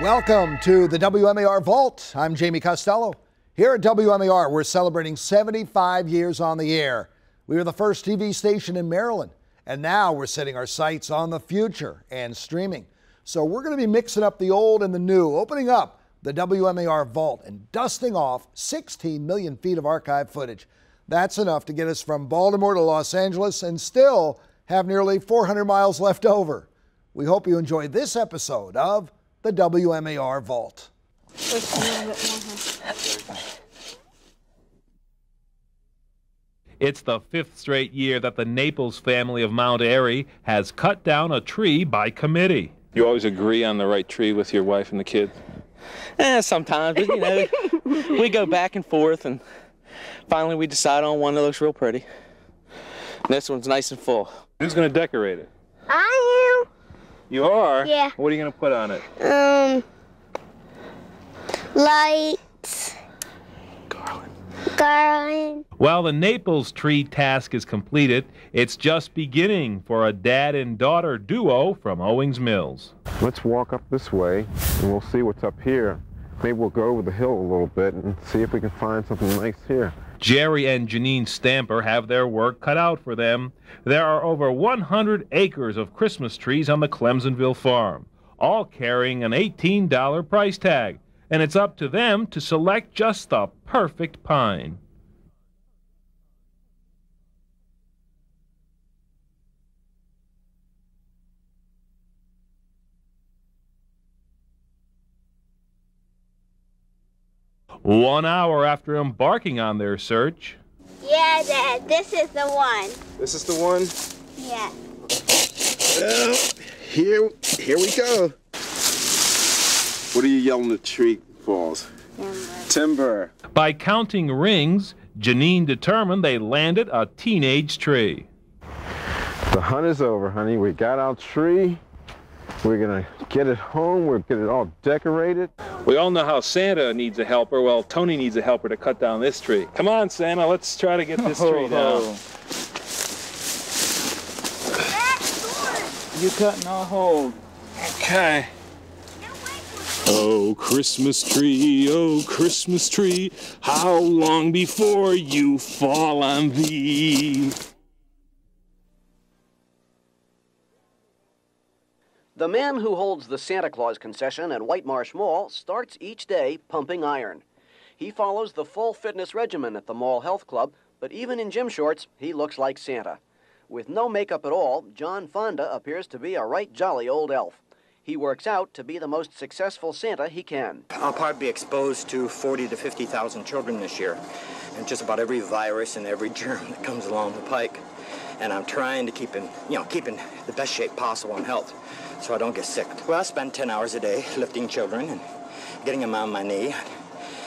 Welcome to the WMAR Vault. I'm Jamie Costello. Here at WMAR, we're celebrating 75 years on the air. We were the first TV station in Maryland, and now we're setting our sights on the future and streaming. So we're going to be mixing up the old and the new, opening up the WMAR Vault and dusting off 16 million feet of archive footage. That's enough to get us from Baltimore to Los Angeles and still have nearly 400 miles left over. We hope you enjoyed this episode of the WMAR Vault. It's the 5th straight year that the Naples family of Mount Airy has cut down a tree by committee. You always agree on the right tree with your wife and the kids? Sometimes, but you know, we go back and forth, and finally we decide on one that looks real pretty. And this one's nice and full. Who's going to decorate it? I am. You are? Yeah. What are you going to put on it? Lights. Garland. While the Naples tree task is completed, it's just beginning for a dad and daughter duo from Owings Mills. Let's walk up this way and we'll see what's up here. Maybe we'll go over the hill a little bit and see if we can find something nice here. Jerry and Janine Stamper have their work cut out for them. There are over 100 acres of Christmas trees on the Clemsonville farm, all carrying an $18 price tag, and it's up to them to select just the perfect pine. One hour after embarking on their search. Yeah, Dad, this is the one. This is the one? Yeah. Here we go. What are you yelling at tree falls? Timber. By counting rings, Janine determined they landed a teenage tree. The hunt is over, honey. We got our tree. We're going to get it home. We'll get it all decorated. We all know how Santa needs a helper. Well, Tony needs a helper to cut down this tree. Come on, Santa, let's try to get this tree down. You cutting a hole. Okay. Oh, Christmas tree, how long before you fall on thee? The man who holds the Santa Claus concession at White Marsh Mall starts each day pumping iron. He follows the full fitness regimen at the Mall Health Club, but even in gym shorts, he looks like Santa. With no makeup at all, John Fonda appears to be a right jolly old elf. He works out to be the most successful Santa he can. I'll probably be exposed to 40 to 50,000 children this year, and just about every virus and every germ that comes along the pike. And I'm trying to keep in the best shape possible in health, so I don't get sick. Well, I spend 10 hours a day lifting children and getting them on my knee,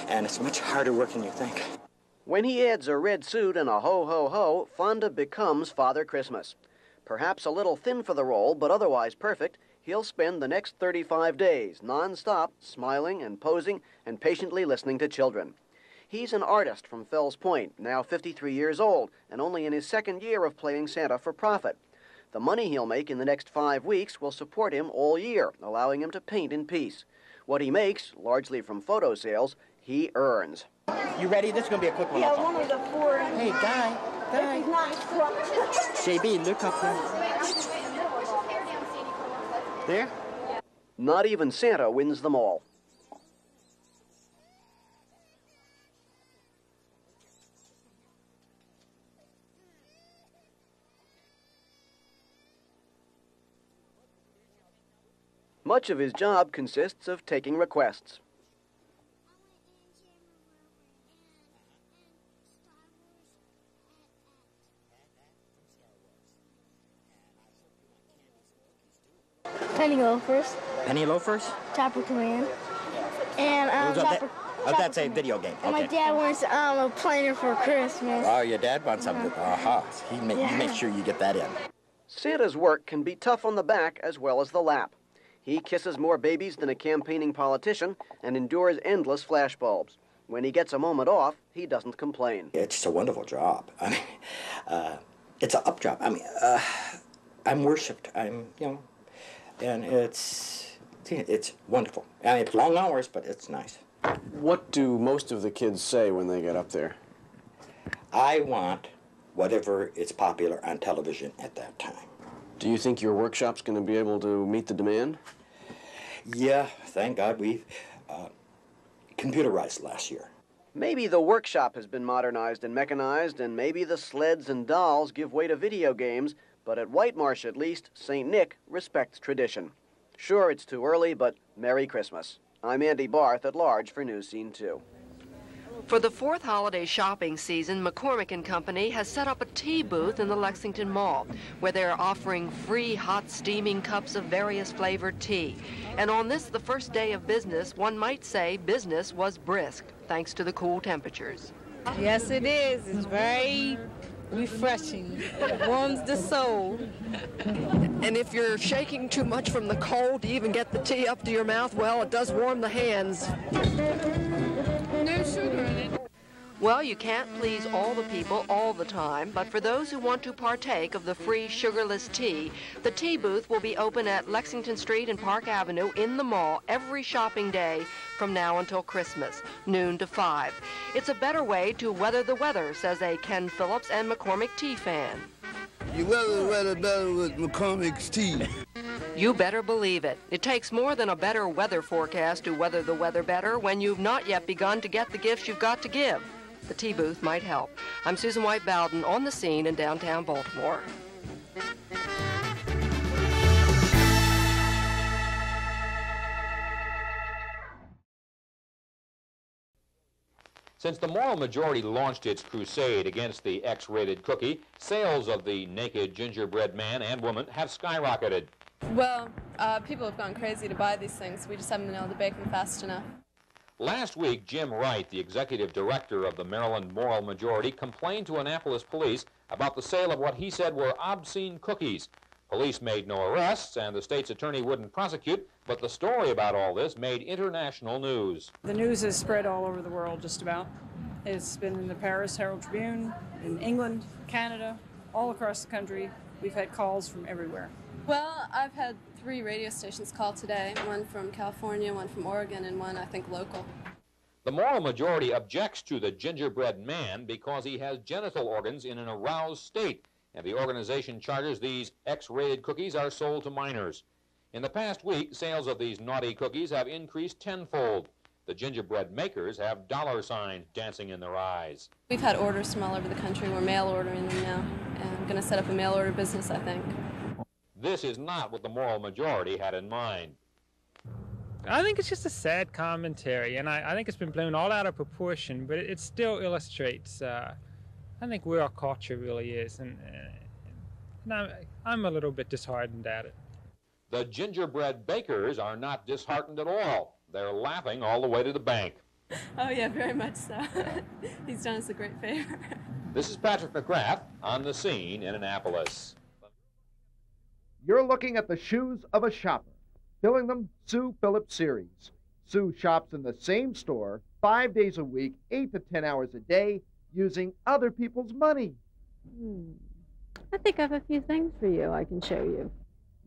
and it's much harder work than you think. When he adds a red suit and a ho-ho-ho, Fonda becomes Father Christmas. Perhaps a little thin for the role, but otherwise perfect, he'll spend the next 35 days non-stop smiling and posing and patiently listening to children. He's an artist from Fells Point, now 53 years old, and only in his second year of playing Santa for profit. The money he'll make in the next 5 weeks will support him all year, allowing him to paint in peace. What he makes, largely from photo sales, he earns. You ready? This is going to be a quick one. Yeah, one of the four. Hey, guy. This is nice. JB, look up there. There? Not even Santa wins them all. Much of his job consists of taking requests. Penny loafers. Penny loafers? Chopper Command. And Chopper. Oh, that's a video game. And my dad wants a planner for Christmas. Oh, your dad wants something. Aha. He makes sure you get that in. Santa's work can be tough on the back as well as the lap. He kisses more babies than a campaigning politician and endures endless flashbulbs. When he gets a moment off, he doesn't complain. It's just a wonderful job. I mean, it's an up job. I mean, I'm worshipped. And it's It's wonderful. I mean, it's long hours, but it's nice. What do most of the kids say when they get up there? I want whatever is popular on television at that time. Do you think your workshop's going to be able to meet the demand? Yeah, thank God we've computerized last year. Maybe the workshop has been modernized and mechanized, and maybe the sleds and dolls give way to video games, but at White Marsh at least, St. Nick respects tradition. Sure, it's too early, but Merry Christmas. I'm Andy Barth at large for News Scene 2. For the fourth holiday shopping season, McCormick & Company has set up a tea booth in the Lexington Mall, where they're offering free hot steaming cups of various flavored tea. And on this, the first day of business, one might say business was brisk, thanks to the cool temperatures. Yes, it is. It's very refreshing. It warms the soul. And if you're shaking too much from the cold to even get the tea up to your mouth, well, it does warm the hands. No sugar in it. Well, you can't please all the people all the time, but for those who want to partake of the free sugarless tea, the tea booth will be open at Lexington Street and Park Avenue in the mall every shopping day from now until Christmas, noon to 5. It's a better way to weather the weather, says a Ken Phillips and McCormick tea fan. You weather the weather better with McCormick's tea. You better believe it. It takes more than a better weather forecast to weather the weather better when you've not yet begun to get the gifts you've got to give. The tea booth might help. I'm Susan White Bowden on the scene in downtown Baltimore. Since the moral majority launched its crusade against the X-rated cookie, sales of the naked gingerbread man and woman have skyrocketed. Well, people have gone crazy to buy these things. We just haven't been able to bake them fast enough. Last week, Jim Wright, the executive director of the Maryland Moral Majority, complained to Annapolis police about the sale of what he said were obscene cookies. Police made no arrests, and the state's attorney wouldn't prosecute, but the story about all this made international news. The news has spread all over the world, just about. It's been in the Paris Herald Tribune, in England, Canada, all across the country. We've had calls from everywhere. Well, I've had 3 radio stations call today, one from California, one from Oregon, and one, I think, local. The moral majority objects to the gingerbread man because he has genital organs in an aroused state, and the organization charges these X-rated cookies are sold to minors. In the past week, sales of these naughty cookies have increased tenfold. The gingerbread makers have dollar signs dancing in their eyes. We've had orders from all over the country. We're mail ordering them now, and I'm going to set up a mail order business, I think. This is not what the moral majority had in mind. I think it's just a sad commentary, and I think it's been blown all out of proportion, but it still illustrates, I think, where our culture really is, and I'm a little bit disheartened at it. The gingerbread bakers are not disheartened at all. They're laughing all the way to the bank. Oh, yeah, very much so. He's done us a great favor. This is Patrick McGrath on the scene in Annapolis. You're looking at the shoes of a shopper. Filling them, Sue Phillips Series. Sue shops in the same store 5 days a week, 8 to 10 hours a day, using other people's money. I think I have a few things for you I can show you.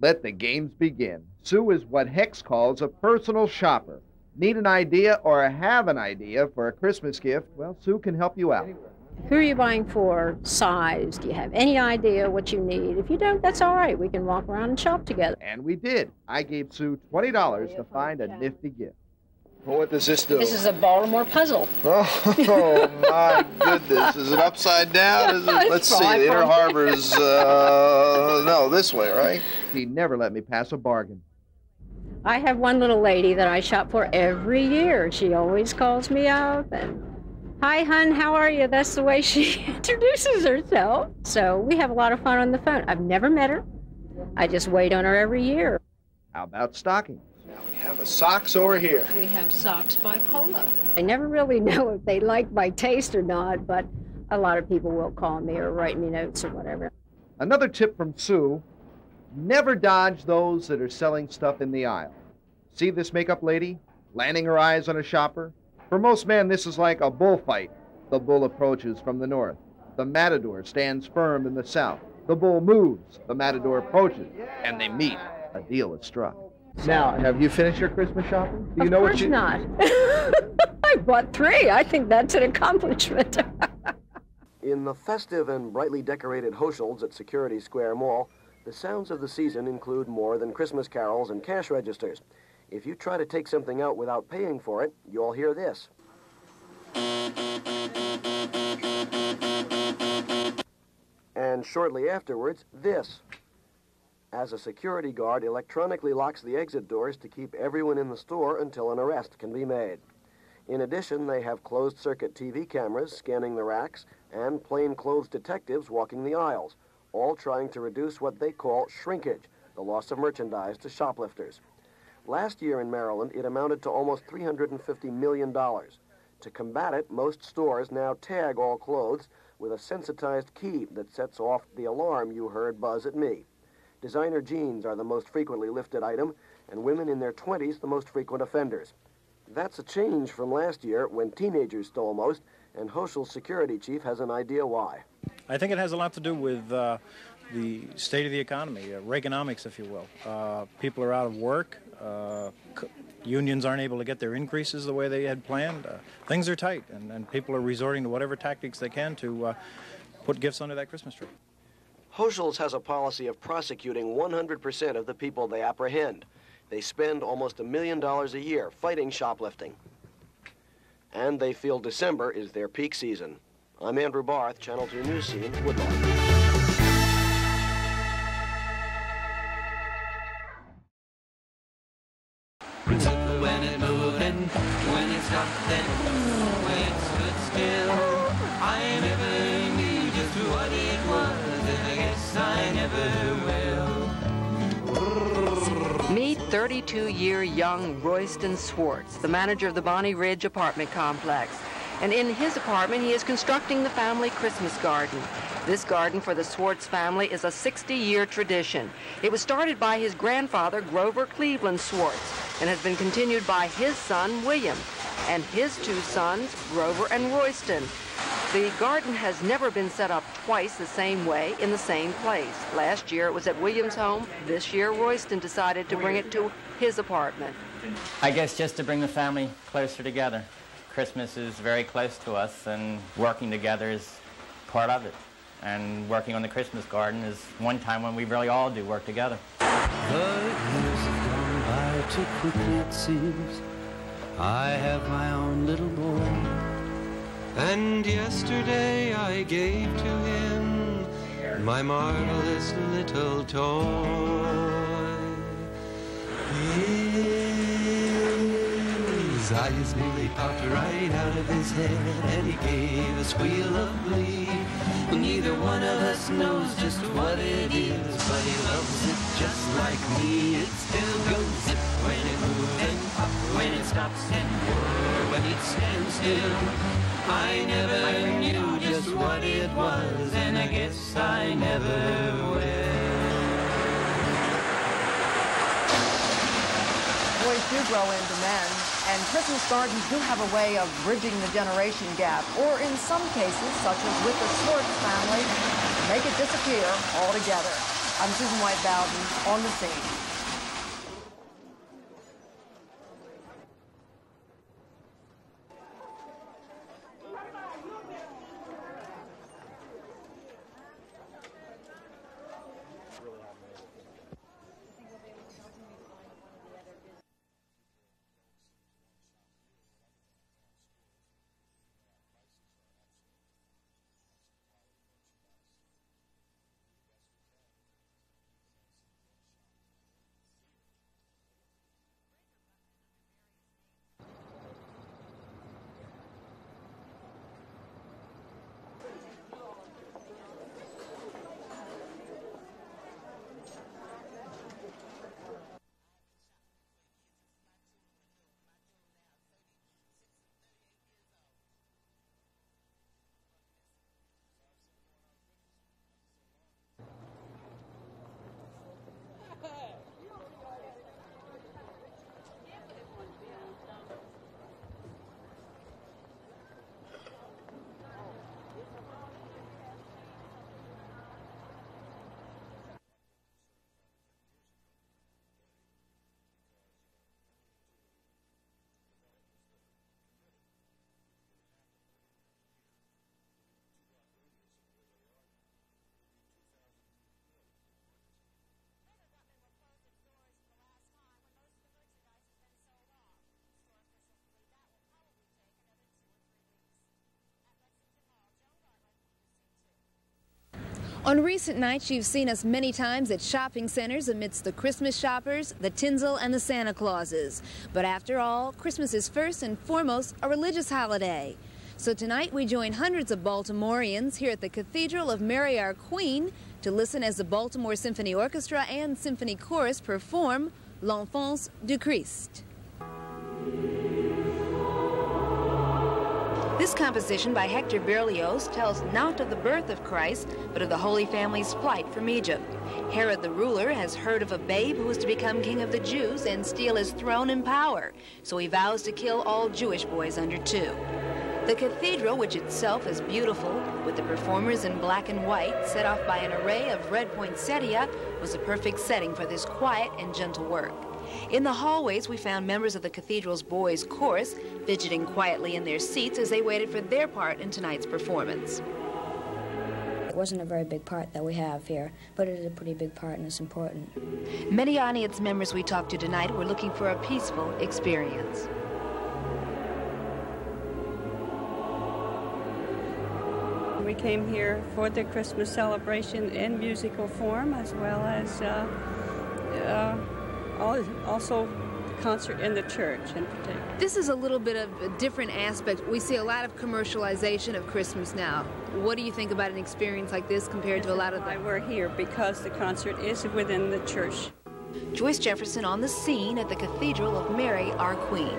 Let the games begin. Sue is what Hex calls a personal shopper. Need an idea or have an idea for a Christmas gift? Well, Sue can help you out. Who are you buying for? Size? Do you have any idea what you need? If you don't, that's all right. We can walk around and shop together. And we did. I gave Sue $20 to find a nifty gift. Well, what does this do? This is a Baltimore puzzle. Oh, my goodness. Is it upside down? Is it, let's see, the Inner Harbor's, no, this way, right? He never let me pass a bargain. I have one little lady that I shop for every year. She always calls me up and, "Hi, hon, how are you?" That's the way she introduces herself. So we have a lot of fun on the phone. I've never met her. I just wait on her every year. How about stockings? Now we have the socks over here. We have socks by Polo. I never really know if they like my taste or not, but a lot of people will call me or write me notes or whatever. Another tip from Sue, never dodge those that are selling stuff in the aisle. See this makeup lady landing her eyes on a shopper? For most men, this is like a bullfight. The bull approaches from the north. The matador stands firm in the south. The bull moves. The matador approaches. And they meet. A deal is struck. Now, have you finished your Christmas shopping? Do you Of know course what you? not. I bought 3. I think that's an accomplishment. In the festive and brightly decorated Hoschel's at Security Square Mall, the sounds of the season include more than Christmas carols and cash registers. If you try to take something out without paying for it, you'll hear this. And shortly afterwards, this. As a security guard electronically locks the exit doors to keep everyone in the store until an arrest can be made. In addition, they have closed-circuit TV cameras scanning the racks and plain-clothes detectives walking the aisles, all trying to reduce what they call shrinkage, the loss of merchandise to shoplifters. Last year in Maryland, it amounted to almost $350 million. To combat it, most stores now tag all clothes with a sensitized key that sets off the alarm you heard buzz at me. Designer jeans are the most frequently lifted item, and women in their 20s the most frequent offenders. That's a change from last year when teenagers stole most, and Hoschel's security chief has an idea why. I think it has a lot to do with the state of the economy, Reaganomics, if you will. People are out of work. Unions aren't able to get their increases the way they had planned. Things are tight, and people are resorting to whatever tactics they can to put gifts under that Christmas tree. Hoschel's has a policy of prosecuting 100% of the people they apprehend. They spend almost $1 million a year fighting shoplifting. And they feel December is their peak season. I'm Andrew Barth, Channel 2 News Scene, Woodlawn. When it moved and when it stopped and when it stood still, I never knew just what it was, and I guess I never will. Meet 32-year young Royston Swartz, the manager of the Bonnie Ridge apartment complex. And in his apartment, he is constructing the family Christmas garden. This garden for the Swartz family is a 60-year tradition. It was started by his grandfather, Grover Cleveland Swartz, and has been continued by his son, William, and his 2 sons, Grover and Royston. The garden has never been set up twice the same way in the same place. Last year it was at William's home. This year Royston decided to bring it to his apartment. I guess just to bring the family closer together. Christmas is very close to us, and working together is part of it. And working on the Christmas garden is one time when we really all do work together. The years have gone by too quickly, it seems. I have my own little boy, and yesterday I gave to him my marvelous little toy. His eyes nearly popped right out of his head, and he gave a squeal of glee. Neither one of us knows just what it is, but he loves it just like me. It still goes zip when it moves and pop when it stops and whir when it stands still. I never knew just what it was, and I guess I never will. Toys do grow in demand, and Christmas gardens do have a way of bridging the generation gap, or in some cases, such as with the Swartz family, make it disappear altogether. I'm Susan White Bowden on the scene. On recent nights, you've seen us many times at shopping centers amidst the Christmas shoppers, the tinsel, and the Santa Clauses. But after all, Christmas is first and foremost a religious holiday. So tonight we join hundreds of Baltimoreans here at the Cathedral of Mary Our Queen to listen as the Baltimore Symphony Orchestra and Symphony Chorus perform L'Enfance du Christ. This composition by Hector Berlioz tells not of the birth of Christ, but of the Holy Family's flight from Egypt. Herod the ruler has heard of a babe who is to become king of the Jews and steal his throne and power, so he vows to kill all Jewish boys under 2. The cathedral, which itself is beautiful, with the performers in black and white, set off by an array of red poinsettia, was a perfect setting for this quiet and gentle work. In the hallways, we found members of the cathedral's boys' chorus fidgeting quietly in their seats as they waited for their part in tonight's performance. It wasn't a very big part that we have here, but it is a pretty big part and it's important. Many audience members we talked to tonight were looking for a peaceful experience. We came here for the Christmas celebration in musical form, as well as also the concert in the church in particular. This is a little bit of a different aspect. We see a lot of commercialization of Christmas now. What do you think about an experience like this compared to a lot of the... We're here because the concert is within the church. Joyce Jefferson on the scene at the Cathedral of Mary Our Queen.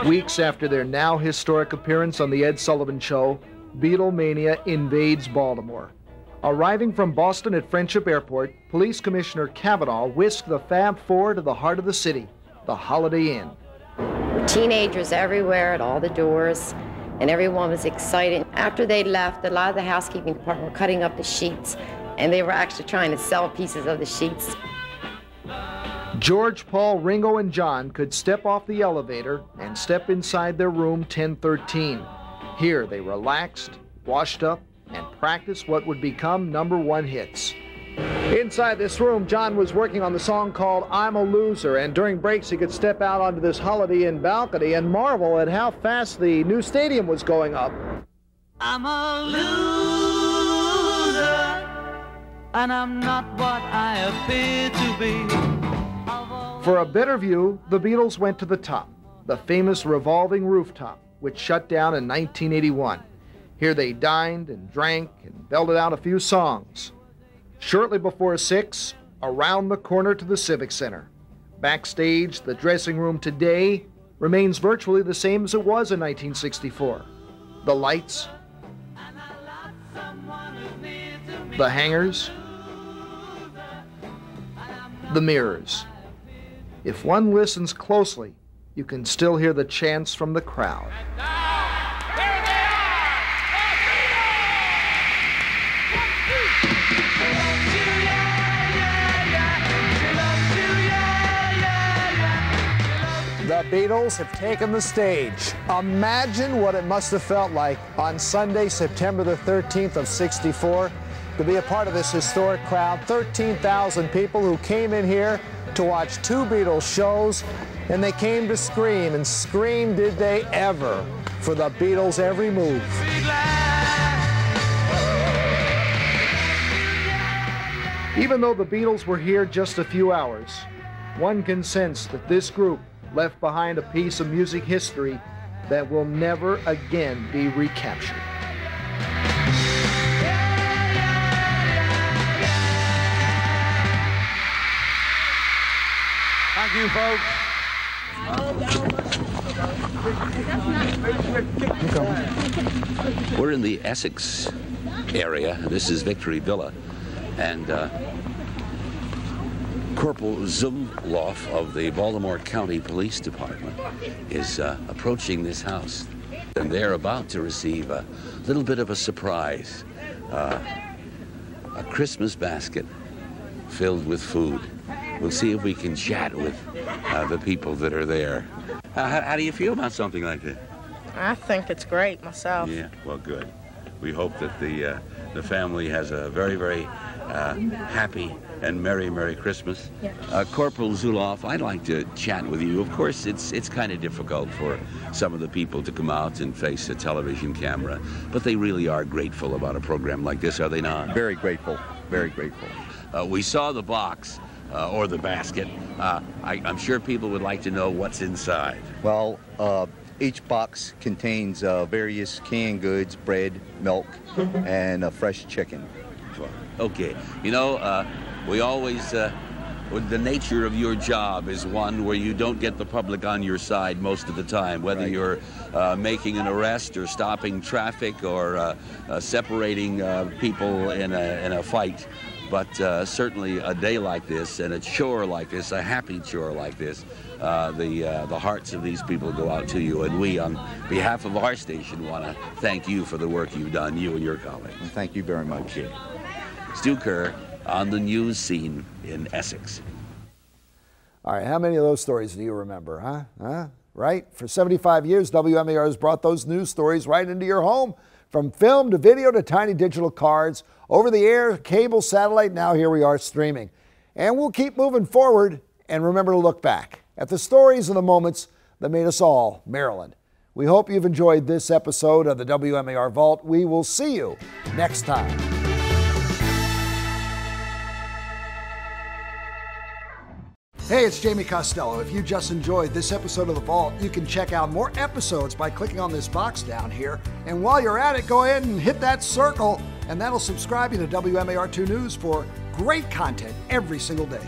Weeks after their now historic appearance on The Ed Sullivan Show, Beatlemania invades Baltimore. Arriving from Boston at Friendship Airport, Police Commissioner Kavanaugh whisked the Fab Four to the heart of the city, the Holiday Inn. There were teenagers everywhere at all the doors, and everyone was excited. After they left, a lot of the housekeeping department were cutting up the sheets, and they were actually trying to sell pieces of the sheets. George, Paul, Ringo, and John could step off the elevator and step inside their room 1013. Here they relaxed, washed up, and practiced what would become #1 hits. Inside this room, John was working on the song called I'm a Loser, and during breaks he could step out onto this Holiday Inn balcony and marvel at how fast the new stadium was going up. I'm a loser, and I'm not what I appear to be. For a better view, the Beatles went to the top, the famous revolving rooftop, which shut down in 1981. Here they dined and drank and belted out a few songs. Shortly before 6, around the corner to the Civic Center. Backstage, the dressing room today remains virtually the same as it was in 1964. The lights, the hangers, the mirrors. If one listens closely, you can still hear the chants from the crowd. The Beatles have taken the stage. Imagine what it must have felt like on Sunday, September the 13th of '64, to be a part of this historic crowd. 13,000 people who came in here to watch 2 Beatles shows, and they came to scream, and scream did they ever for the Beatles' every move. Even though the Beatles were here just a few hours, one can sense that this group left behind a piece of music history that will never again be recaptured. Thank you, folks. We're in the Essex area. This is Victory Villa, and Corporal Zumloff of the Baltimore County Police Department is approaching this house, and they're about to receive a little bit of a surprise, a Christmas basket filled with food. We'll see if we can chat with the people that are there. How do you feel about something like that? I think it's great myself. Yeah, well, good. We hope that the family has a very, very happy and Merry Christmas. Corporal Zuloff, I'd like to chat with you. Of course, it's kind of difficult for some of the people to come out and face a television camera, but they really are grateful about a program like this, are they not? Very grateful, very grateful. We saw the box, or the basket. I'm sure people would like to know what's inside. Well, each box contains various canned goods, bread, milk, and fresh chicken. Okay, you know, we always, the nature of your job is one where you don't get the public on your side most of the time, whether you're making an arrest or stopping traffic or separating people in a fight. But certainly a day like this and a chore like this, a happy chore like this, the hearts of these people go out to you. And we, on behalf of our station, want to thank you for the work you've done, you and your colleagues. Thank you very much. Okay. Stu Kerr on the news scene in Essex. All right, how many of those stories do you remember, huh? Right? For 75 years, WMAR has brought those news stories right into your home. From film to video to tiny digital cards, over the air, cable, satellite, now here we are streaming. And we'll keep moving forward and remember to look back at the stories and the moments that made us all Maryland. We hope you've enjoyed this episode of the WMAR Vault. We will see you next time. Hey, it's Jamie Costello. If you just enjoyed this episode of The Vault, you can check out more episodes by clicking on this box down here. And while you're at it, go ahead and hit that circle, and that'll subscribe you to WMAR2 News for great content every single day.